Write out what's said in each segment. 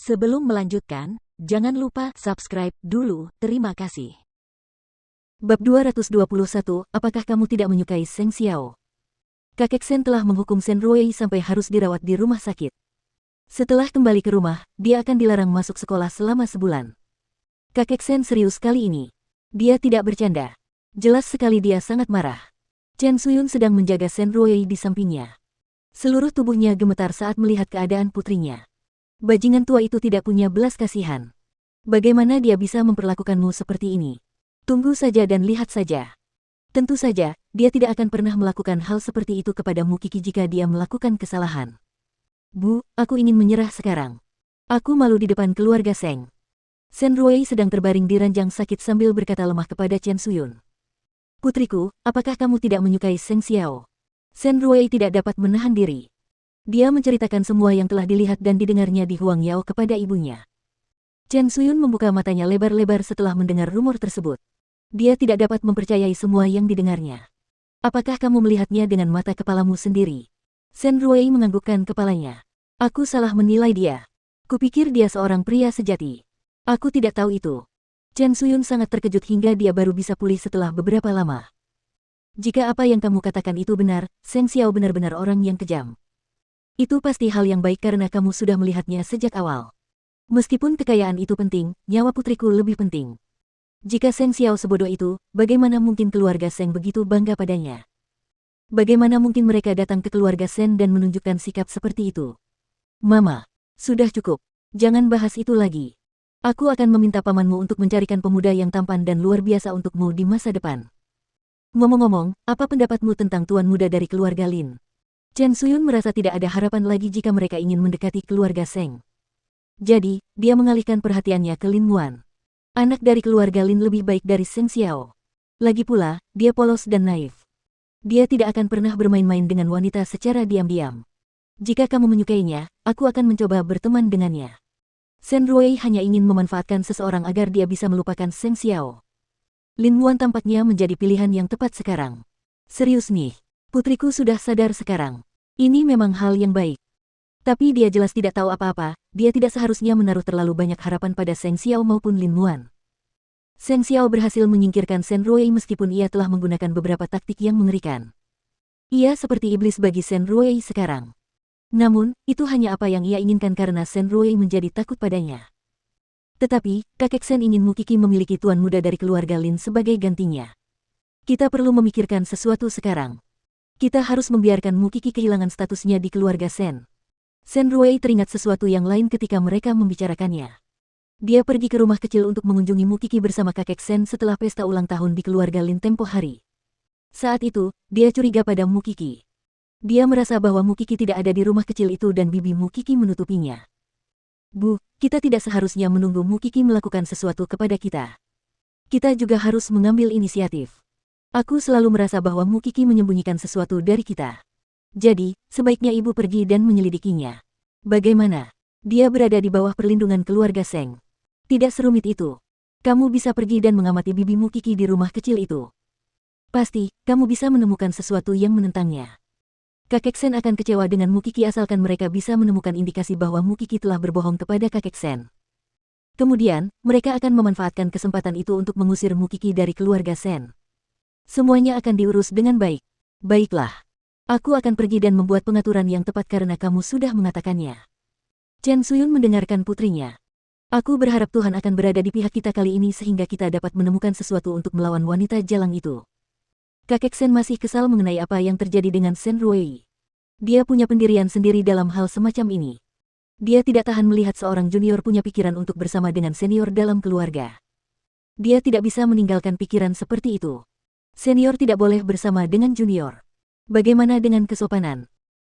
Sebelum melanjutkan, jangan lupa subscribe dulu, terima kasih. Bab 221, apakah kamu tidak menyukai Seng Xiao? Kakek Sen telah menghukum Sen Ruei sampai harus dirawat di rumah sakit. Setelah kembali ke rumah, dia akan dilarang masuk sekolah selama sebulan. Kakek Sen serius kali ini. Dia tidak bercanda. Jelas sekali dia sangat marah. Chen Suyun sedang menjaga Sen Ruei di sampingnya. Seluruh tubuhnya gemetar saat melihat keadaan putrinya. Bajingan tua itu tidak punya belas kasihan. Bagaimana dia bisa memperlakukanmu seperti ini? Tunggu saja dan lihat saja. Tentu saja, dia tidak akan pernah melakukan hal seperti itu kepada Mukiki jika dia melakukan kesalahan. Bu, aku ingin menyerah sekarang. Aku malu di depan keluarga Seng. Sen Ruei sedang terbaring di ranjang sakit sambil berkata lemah kepada Chen Suyun. Putriku, apakah kamu tidak menyukai Seng Xiao? Sen Ruei tidak dapat menahan diri. Dia menceritakan semua yang telah dilihat dan didengarnya di Huang Yao kepada ibunya. Chen Suyun membuka matanya lebar-lebar setelah mendengar rumor tersebut. Dia tidak dapat mempercayai semua yang didengarnya. Apakah kamu melihatnya dengan mata kepalamu sendiri? Sen Ruei menganggukkan kepalanya. Aku salah menilai dia. Kupikir dia seorang pria sejati. Aku tidak tahu itu. Chen Suyun sangat terkejut hingga dia baru bisa pulih setelah beberapa lama. Jika apa yang kamu katakan itu benar, Seng Xiao benar-benar orang yang kejam. Itu pasti hal yang baik karena kamu sudah melihatnya sejak awal. Meskipun kekayaan itu penting, nyawa putriku lebih penting. Jika Seng Xiao sebodoh itu, bagaimana mungkin keluarga Seng begitu bangga padanya? Bagaimana mungkin mereka datang ke keluarga Sen dan menunjukkan sikap seperti itu? Mama, sudah cukup. Jangan bahas itu lagi. Aku akan meminta pamanmu untuk mencarikan pemuda yang tampan dan luar biasa untukmu di masa depan. Ngomong-ngomong, apa pendapatmu tentang tuan muda dari keluarga Lin? Chen Suyun merasa tidak ada harapan lagi jika mereka ingin mendekati keluarga Seng. Jadi, dia mengalihkan perhatiannya ke Lin Muan. Anak dari keluarga Lin lebih baik dari Seng Xiao. Lagi pula, dia polos dan naif. Dia tidak akan pernah bermain-main dengan wanita secara diam-diam. Jika kamu menyukainya, aku akan mencoba berteman dengannya. Sen Ruei hanya ingin memanfaatkan seseorang agar dia bisa melupakan Seng Xiao. Lin Muan tampaknya menjadi pilihan yang tepat sekarang. Serius nih. Putriku sudah sadar sekarang. Ini memang hal yang baik. Tapi dia jelas tidak tahu apa-apa, dia tidak seharusnya menaruh terlalu banyak harapan pada Seng Xiao maupun Lin Muan. Seng Xiao berhasil menyingkirkan Sen Ruei meskipun ia telah menggunakan beberapa taktik yang mengerikan. Ia seperti iblis bagi Sen Ruei sekarang. Namun, itu hanya apa yang ia inginkan karena Sen Ruei menjadi takut padanya. Tetapi, kakek Sen ingin Mukiki memiliki tuan muda dari keluarga Lin sebagai gantinya. Kita perlu memikirkan sesuatu sekarang. Kita harus membiarkan Mukiki kehilangan statusnya di keluarga Sen. Sen Ruei teringat sesuatu yang lain ketika mereka membicarakannya. Dia pergi ke rumah kecil untuk mengunjungi Mukiki bersama kakek Sen setelah pesta ulang tahun di keluarga Lin tempo hari. Saat itu, dia curiga pada Mukiki. Dia merasa bahwa Mukiki tidak ada di rumah kecil itu dan bibi Mukiki menutupinya. Bu, kita tidak seharusnya menunggu Mukiki melakukan sesuatu kepada kita. Kita juga harus mengambil inisiatif. Aku selalu merasa bahwa Mukiki menyembunyikan sesuatu dari kita. Jadi, sebaiknya ibu pergi dan menyelidikinya. Bagaimana? Dia berada di bawah perlindungan keluarga Seng. Tidak serumit itu. Kamu bisa pergi dan mengamati bibi Mukiki di rumah kecil itu. Pasti, kamu bisa menemukan sesuatu yang menentangnya. Kakek Sen akan kecewa dengan Mukiki asalkan mereka bisa menemukan indikasi bahwa Mukiki telah berbohong kepada kakek Sen. Kemudian, mereka akan memanfaatkan kesempatan itu untuk mengusir Mukiki dari keluarga Sen. Semuanya akan diurus dengan baik. Baiklah. Aku akan pergi dan membuat pengaturan yang tepat karena kamu sudah mengatakannya. Chen Suyun mendengarkan putrinya. Aku berharap Tuhan akan berada di pihak kita kali ini sehingga kita dapat menemukan sesuatu untuk melawan wanita jalang itu. Kakek Sen masih kesal mengenai apa yang terjadi dengan Sen Ruei. Dia punya pendirian sendiri dalam hal semacam ini. Dia tidak tahan melihat seorang junior punya pikiran untuk bersama dengan senior dalam keluarga. Dia tidak bisa meninggalkan pikiran seperti itu. Senior tidak boleh bersama dengan junior. Bagaimana dengan kesopanan?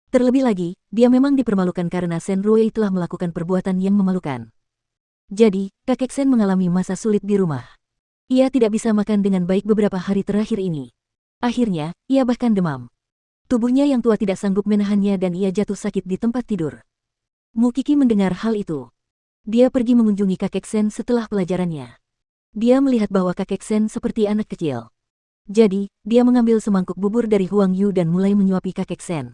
Terlebih lagi, dia memang dipermalukan karena Sen Ruei telah melakukan perbuatan yang memalukan. Jadi, kakek Sen mengalami masa sulit di rumah. Ia tidak bisa makan dengan baik beberapa hari terakhir ini. Akhirnya, ia bahkan demam. Tubuhnya yang tua tidak sanggup menahannya dan ia jatuh sakit di tempat tidur. Mukiki mendengar hal itu. Dia pergi mengunjungi kakek Sen setelah pelajarannya. Dia melihat bahwa kakek Sen seperti anak kecil. Jadi, dia mengambil semangkuk bubur dari Huang Yu dan mulai menyuapi kakek Sen.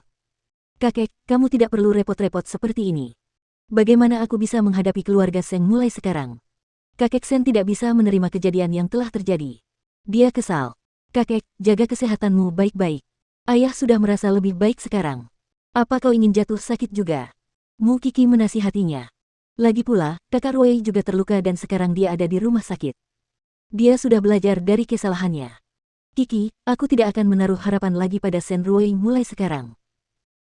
Kakek, kamu tidak perlu repot-repot seperti ini. Bagaimana aku bisa menghadapi keluarga Seng mulai sekarang? Kakek Sen tidak bisa menerima kejadian yang telah terjadi. Dia kesal. Kakek, jaga kesehatanmu baik-baik. Ayah sudah merasa lebih baik sekarang. Apa kau ingin jatuh sakit juga? Mu Kiki menasihatinya. Lagi pula, kakak Ruei juga terluka dan sekarang dia ada di rumah sakit. Dia sudah belajar dari kesalahannya. Kiki, aku tidak akan menaruh harapan lagi pada Sen Ruei mulai sekarang.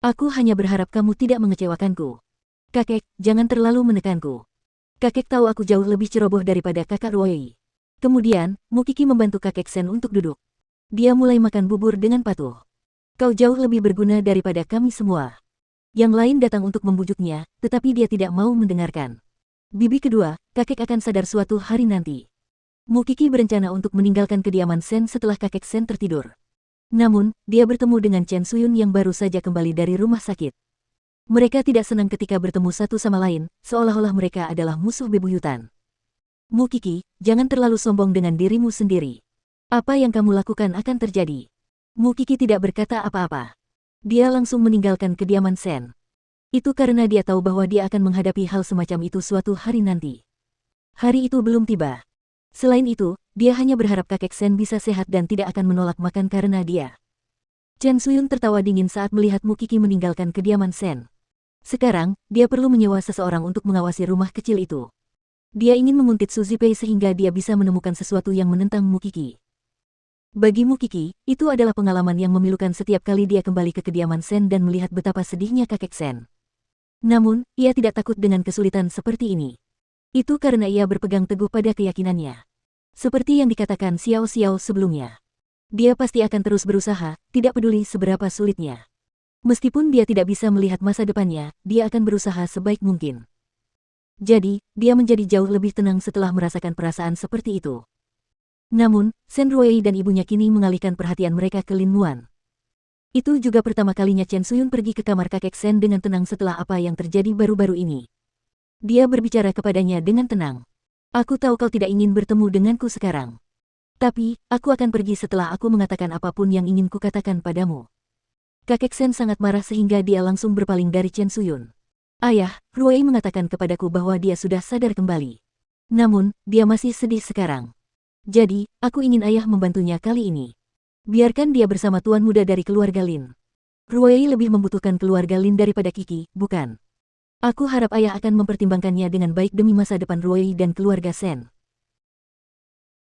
Aku hanya berharap kamu tidak mengecewakanku. Kakek, jangan terlalu menekanku. Kakek tahu aku jauh lebih ceroboh daripada kakak Ruei. Kemudian, Mu Kiki membantu kakek Sen untuk duduk. Dia mulai makan bubur dengan patuh. Kau jauh lebih berguna daripada kami semua. Yang lain datang untuk membujuknya, tetapi dia tidak mau mendengarkan. Bibi kedua, kakek akan sadar suatu hari nanti. Mu Kiki berencana untuk meninggalkan kediaman Sen setelah kakek Sen tertidur. Namun, dia bertemu dengan Chen Suyun yang baru saja kembali dari rumah sakit. Mereka tidak senang ketika bertemu satu sama lain, seolah-olah mereka adalah musuh bebuyutan. Mu Kiki, jangan terlalu sombong dengan dirimu sendiri. Apa yang kamu lakukan akan terjadi. Mu Kiki tidak berkata apa-apa. Dia langsung meninggalkan kediaman Sen. Itu karena dia tahu bahwa dia akan menghadapi hal semacam itu suatu hari nanti. Hari itu belum tiba. Selain itu, dia hanya berharap kakek Sen bisa sehat dan tidak akan menolak makan karena dia. Chen Suyun tertawa dingin saat melihat Mu Kiki meninggalkan kediaman Sen. Sekarang, dia perlu menyewa seseorang untuk mengawasi rumah kecil itu. Dia ingin menguntit Suzy Pei sehingga dia bisa menemukan sesuatu yang menentang Mu Kiki. Bagi Mu Kiki, itu adalah pengalaman yang memilukan setiap kali dia kembali ke kediaman Sen dan melihat betapa sedihnya kakek Sen. Namun, ia tidak takut dengan kesulitan seperti ini. Itu karena ia berpegang teguh pada keyakinannya. Seperti yang dikatakan Xiao Xiao sebelumnya. Dia pasti akan terus berusaha, tidak peduli seberapa sulitnya. Meskipun dia tidak bisa melihat masa depannya, dia akan berusaha sebaik mungkin. Jadi, dia menjadi jauh lebih tenang setelah merasakan perasaan seperti itu. Namun, Sen Ruei dan ibunya kini mengalihkan perhatian mereka ke Lin Muan. Itu juga pertama kalinya Chen Suyun pergi ke kamar kakek Sen dengan tenang setelah apa yang terjadi baru-baru ini. Dia berbicara kepadanya dengan tenang. Aku tahu kau tidak ingin bertemu denganku sekarang. Tapi, aku akan pergi setelah aku mengatakan apapun yang ingin kukatakan padamu. Kakek Sen sangat marah sehingga dia langsung berpaling dari Chen Suyun. Ayah, Ruei mengatakan kepadaku bahwa dia sudah sadar kembali. Namun, dia masih sedih sekarang. Jadi, aku ingin ayah membantunya kali ini. Biarkan dia bersama tuan muda dari keluarga Lin. Ruei lebih membutuhkan keluarga Lin daripada Kiki, bukan? Aku harap ayah akan mempertimbangkannya dengan baik demi masa depan Ruei dan keluarga Sen.